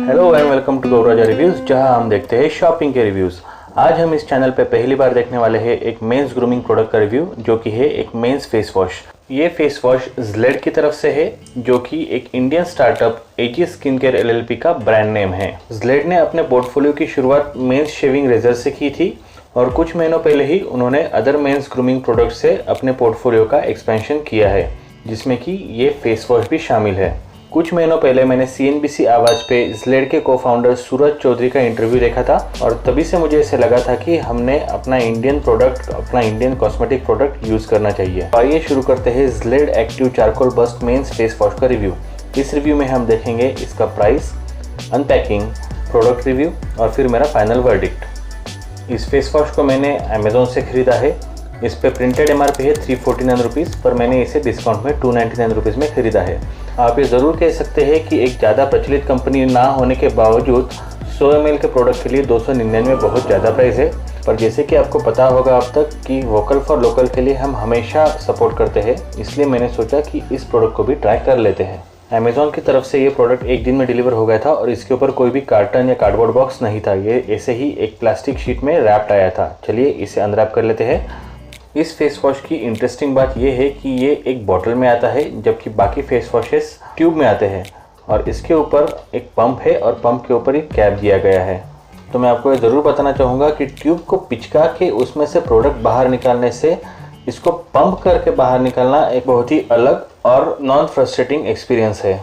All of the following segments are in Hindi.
Hello and welcome to Gauraja reviews, जहां हम देखते हैं शॉपिंग के रिव्यूज़। आज हम इस चैनल पे पहली बार देखने वाले हैं एक मेंस ग्रूमिंग प्रोडक्ट का रिव्यू, जो कि है एक मेंस फेस वॉश। ये फेस वॉश ज़्लेड की तरफ से है, जो कि एक इंडियन स्टार्टअप एजी स्किन केयर एलएलपी का ब्रांड नेम है। ज़्लेड ने अपने पोर्टफोलियो की शुरुआत मेंस शेविंग रेजर से की थी और कुछ महीनों पहले ही उन्होंने अदर मेंस ग्रूमिंग प्रोडक्ट से अपने पोर्टफोलियो का एक्सपेंशन किया है, जिसमें कि ये फेस वॉश भी शामिल है। कुछ महीनों पहले मैंने CNBC आवाज़ पे ज़्लेड के को-फाउंडर सूरज चौधरी का इंटरव्यू देखा था और तभी से मुझे ऐसे लगा था कि हमने अपना इंडियन कॉस्मेटिक प्रोडक्ट यूज़ करना चाहिए। आइए शुरू करते हैं ज़्लेड एक्टिव चारकोल बस्ट मेंस फेस वॉश का रिव्यू। इस रिव्यू में हम देखेंगे इसका प्राइस, अनपैकिंग, प्रोडक्ट रिव्यू और फिर मेरा फाइनल वर्डिक्ट। इस फेस वॉश को मैंने अमेज़ॉन से ख़रीदा है। इस पे प्रिंटेड MRP है 349 रुपीज़, पर मैंने इसे डिस्काउंट में 299 रुपीज़ में ख़रीदा है। आप ये ज़रूर कह सकते हैं कि एक ज़्यादा प्रचलित कंपनी ना होने के बावजूद 100 ml के प्रोडक्ट के लिए 299 बहुत ज़्यादा प्राइस है। पर जैसे कि आपको पता होगा अब तक कि वोकल फॉर लोकल के लिए हम हमेशा सपोर्ट करते हैं, इसलिए मैंने सोचा कि इस प्रोडक्ट को भी ट्राई कर लेते हैं। अमेज़ॉन की तरफ से ये प्रोडक्ट एक दिन में डिलीवर हो गया था और इसके ऊपर कोई भी कार्टन या कार्डबोर्ड बॉक्स नहीं था। ये ऐसे ही एक प्लास्टिक शीट में रैप्ड आया था। चलिए इसे अनरैप कर लेते हैं। इस फेस वॉश की इंटरेस्टिंग बात यह है कि ये एक बॉटल में आता है, जबकि बाकी फेस वॉशेस ट्यूब में आते हैं और इसके ऊपर एक पंप है और पंप के ऊपर एक कैप दिया गया है। तो मैं आपको ये ज़रूर बताना चाहूँगा कि ट्यूब को पिचका के उसमें से प्रोडक्ट बाहर निकालने से इसको पंप करके बाहर निकालना एक बहुत ही अलग और नॉन फ्रस्ट्रेटिंग एक्सपीरियंस है।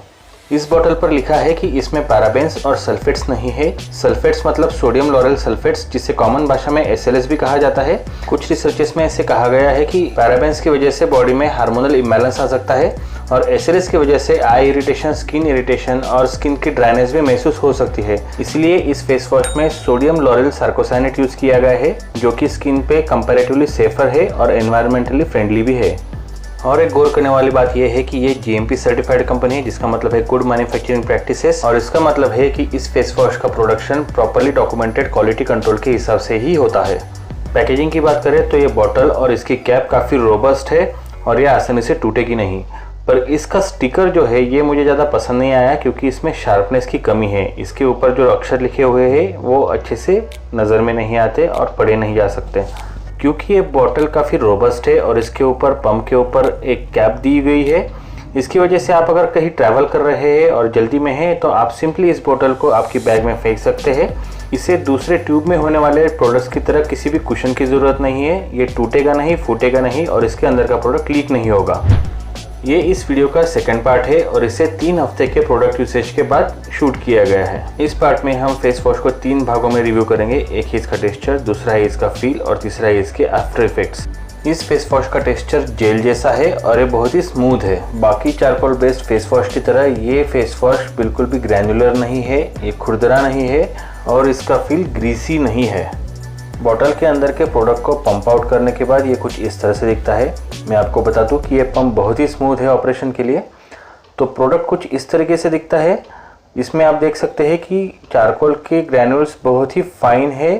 इस बोतल पर लिखा है कि इसमें पैराबेन्स और सल्फेट्स नहीं है। सल्फेट्स मतलब सोडियम लॉरेल सल्फेट्स, जिसे कॉमन भाषा में SLS भी कहा जाता है। कुछ रिसर्चेस में ऐसे कहा गया है कि पैराबेन्स की वजह से बॉडी में हार्मोनल इम्बैलेंस आ सकता है और SLS की वजह से आई इरिटेशन, स्किन इरिटेशन और स्किन की ड्राइनेस भी महसूस हो सकती है। इसलिए इस फेस वॉश में सोडियम लॉरेल सार्कोसाइनेट यूज़ किया गया है, जो कि स्किन पे कंपैरेटिवली सेफर है और एनवायरमेंटली फ्रेंडली भी है। और एक गौर करने वाली बात यह है कि ये GMP सर्टिफाइड कंपनी है, जिसका मतलब है गुड मैन्युफैक्चरिंग प्रैक्टिसेस, और इसका मतलब है कि इस फेस वॉश का production properly documented quality control के हिसाब से ही होता है। पैकेजिंग की बात करें तो ये बॉटल और इसकी कैप काफ़ी रोबस्ट है और ये आसानी से टूटेगी नहीं। पर इसका स्टिकर जो है ये मुझे ज़्यादा पसंद नहीं आया, क्योंकि इसमें शार्पनेस की कमी है। इसके ऊपर जो अक्षर लिखे हुए हैं वो अच्छे से नज़र में नहीं आते और पढ़े नहीं जा सकते। क्योंकि ये बॉटल काफ़ी रोबस्ट है और इसके ऊपर पंप के ऊपर एक कैप दी गई है, इसकी वजह से आप अगर कहीं ट्रैवल कर रहे हैं और जल्दी में हैं तो आप सिंपली इस बॉटल को आपकी बैग में फेंक सकते हैं। इसे दूसरे ट्यूब में होने वाले प्रोडक्ट्स की तरह किसी भी कुशन की ज़रूरत नहीं है। ये टूटेगा नहीं, फूटेगा नहीं और इसके अंदर का प्रोडक्ट लीक नहीं होगा। ये इस वीडियो का सेकंड पार्ट है और इसे 3 हफ्ते के प्रोडक्ट यूसेज के बाद शूट किया गया है। इस पार्ट में हम फेस वॉश को 3 भागों में रिव्यू करेंगे। एक है इसका टेक्सचर, दूसरा है इसका फील और तीसरा है इसके आफ्टर इफेक्ट्स। इस फेस वॉश का टेक्सचर जेल जैसा है और ये बहुत ही स्मूथ है। बाकी चारकोल बेस्ड फेस वॉश की तरह ये फेस वॉश बिल्कुल भी ग्रैनुलर नहीं है, ये खुरदरा नहीं है और इसका फील ग्रीसी नहीं है। बॉटल के अंदर के प्रोडक्ट को पंप आउट करने के बाद ये कुछ इस तरह से दिखता है। मैं आपको बता दूं कि ये पंप बहुत ही स्मूथ है ऑपरेशन के लिए। तो प्रोडक्ट कुछ इस तरीके से दिखता है। इसमें आप देख सकते हैं कि चारकोल के ग्रैन्यूल्स बहुत ही फाइन है,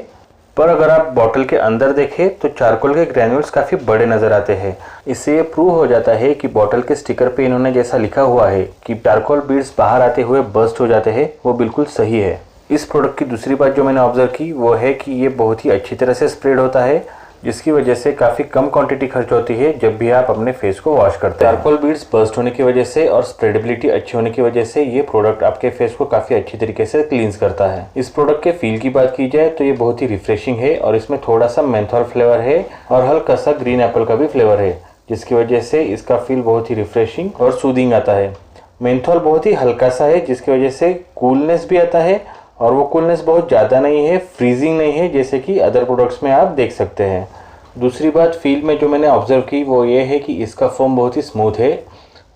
पर अगर आप बॉटल के अंदर देखें तो चारकोल के ग्रैन्यूल्स काफ़ी बड़े नज़र आते हैं। इससे ये प्रूव हो जाता है कि बॉटल के स्टिकर पे इन्होंने जैसा लिखा हुआ है कि चारकोल बीड्स बाहर आते हुए बर्स्ट हो जाते हैं, वो बिल्कुल सही है। इस प्रोडक्ट की दूसरी बात जो मैंने ऑब्जर्व की वो है कि ये बहुत ही अच्छी तरह से स्प्रेड होता है, जिसकी वजह से काफ़ी कम क्वांटिटी खर्च होती है जब भी आप अपने फेस को वॉश करते हैं। चारकोल बीड्स बर्स्ट होने की वजह से और स्प्रेडेबिलिटी अच्छी होने की वजह से ये प्रोडक्ट आपके फेस को काफ़ी अच्छी तरीके से क्लींस करता है। इस प्रोडक्ट के फील की बात की जाए तो ये बहुत ही रिफ्रेशिंग है और इसमें थोड़ा सा मेंथोल फ्लेवर है और हल्का सा ग्रीन एप्पल का भी फ्लेवर है, जिसकी वजह से इसका फील बहुत ही रिफ्रेशिंग और सूदिंग आता है। मेंथोल बहुत ही हल्का सा है, जिसकी वजह से कूलनेस भी आता है और वो कूलनेस बहुत ज़्यादा नहीं है, फ्रीजिंग नहीं है जैसे कि अदर प्रोडक्ट्स में आप देख सकते हैं। दूसरी बात फील में जो मैंने ऑब्जर्व की वो ये है कि इसका फोम बहुत ही स्मूथ है।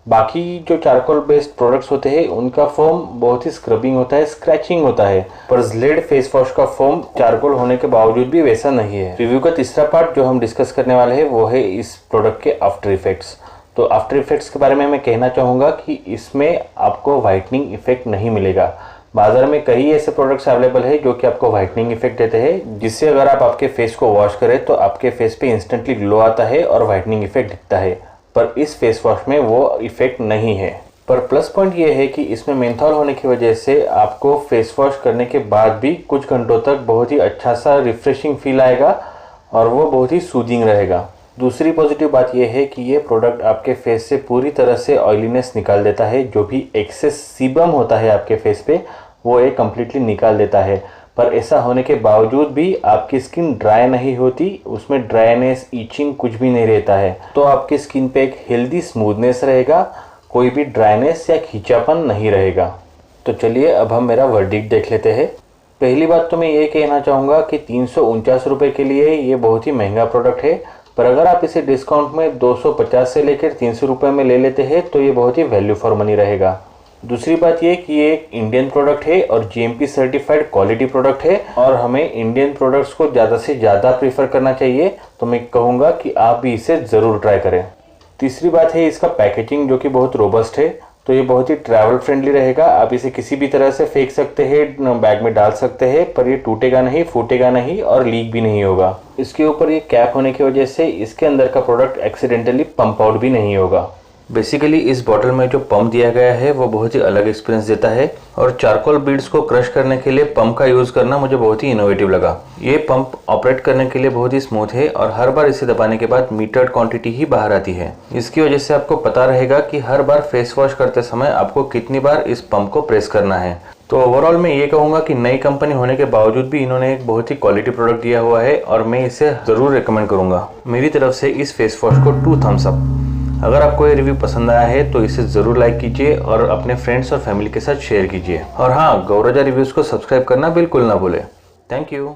बाकी जो चारकोल बेस्ड प्रोडक्ट्स होते हैं उनका फोम बहुत ही स्क्रबिंग होता है, स्क्रैचिंग होता है, पर ज़्लेड फेस वॉश का फोम चारकोल होने के बावजूद भी वैसा नहीं है। रिव्यू का तीसरा पार्ट जो हम डिस्कस करने वाले हैं वो है इस प्रोडक्ट के आफ्टर इफेक्ट्स। तो आफ्टर इफेक्ट्स के बारे में मैं कहना चाहूँगा कि इसमें आपको वाइटनिंग इफेक्ट नहीं मिलेगा। बाजार में कई ऐसे प्रोडक्ट्स अवेलेबल है जो कि आपको वाइटनिंग इफेक्ट देते हैं, जिससे अगर आप आपके फेस को वॉश करें तो आपके फेस पे इंस्टेंटली ग्लो आता है और वाइटनिंग इफेक्ट दिखता है, पर इस फेस वॉश में वो इफेक्ट नहीं है। पर प्लस पॉइंट ये है कि इसमें मेंथॉल होने की वजह से आपको फेस वॉश करने के बाद भी कुछ घंटों तक बहुत ही अच्छा सा रिफ्रेशिंग फील आएगा और वो बहुत ही सूदिंग रहेगा। दूसरी पॉजिटिव बात यह है कि ये प्रोडक्ट आपके फेस से पूरी तरह से ऑयलीनेस निकाल देता है। जो भी एक्सेस सीबम होता है आपके फेस पे वो ये कम्प्लीटली निकाल देता है। पर ऐसा होने के बावजूद भी आपकी स्किन ड्राई नहीं होती, उसमें ड्राइनेस, ईचिंग कुछ भी नहीं रहता है। तो आपकी स्किन पे एक हेल्दी स्मूथनेस रहेगा, कोई भी ड्राइनेस या खींचापन नहीं रहेगा। तो चलिए अब हम मेरा वर्डिक्ट देख लेते हैं। पहली बात तो मैं ये कहना चाहूँगा कि 349 रुपये के लिए ये बहुत ही महंगा प्रोडक्ट है, पर अगर आप इसे डिस्काउंट में 250 से लेकर 300 रुपये में ले लेते हैं तो ये बहुत ही वैल्यू फॉर मनी रहेगा। दूसरी बात ये कि ये एक इंडियन प्रोडक्ट है और जीएमपी सर्टिफाइड क्वालिटी प्रोडक्ट है और हमें इंडियन प्रोडक्ट्स को ज़्यादा से ज़्यादा प्रीफर करना चाहिए। तो मैं कहूँगा कि आप भी इसे ज़रूर ट्राई करें। तीसरी बात है इसका पैकेजिंग, जो कि बहुत रोबस्ट है। तो ये बहुत ही ट्रैवल फ्रेंडली रहेगा। आप इसे किसी भी तरह से फेंक सकते हैं, बैग में डाल सकते हैं, पर ये टूटेगा नहीं, फूटेगा नहीं और लीक भी नहीं होगा। इसके ऊपर ये कैप होने की वजह से इसके अंदर का प्रोडक्ट एक्सीडेंटली पंप आउट भी नहीं होगा। बेसिकली इस बॉटल में जो पंप दिया गया है वो बहुत ही अलग एक्सपीरियंस देता है और चारकोल बीड्स को क्रश करने के लिए पंप का यूज़ करना मुझे बहुत ही इनोवेटिव लगा। ये पंप ऑपरेट करने के लिए बहुत ही स्मूथ है और हर बार इसे दबाने के बाद मीटर्ड क्वांटिटी ही बाहर आती है। इसकी वजह से आपको पता रहेगा कि हर बार फेस वॉश करते समय आपको कितनी बार इस पंप को प्रेस करना है। तो ओवरऑल मैं ये कहूँगा कि नई कंपनी होने के बावजूद भी इन्होंने एक बहुत ही क्वालिटी प्रोडक्ट दिया हुआ है और मैं इसे ज़रूर रिकमेंड करूँगा। मेरी तरफ से इस फेस वॉश को 2 थम्स अप। अगर आपको ये रिव्यू पसंद आया है तो इसे ज़रूर लाइक कीजिए और अपने फ्रेंड्स और फैमिली के साथ शेयर कीजिए। और हाँ, गौरजा रिव्यूज़ को सब्सक्राइब करना बिल्कुल ना भूलें। Thank you.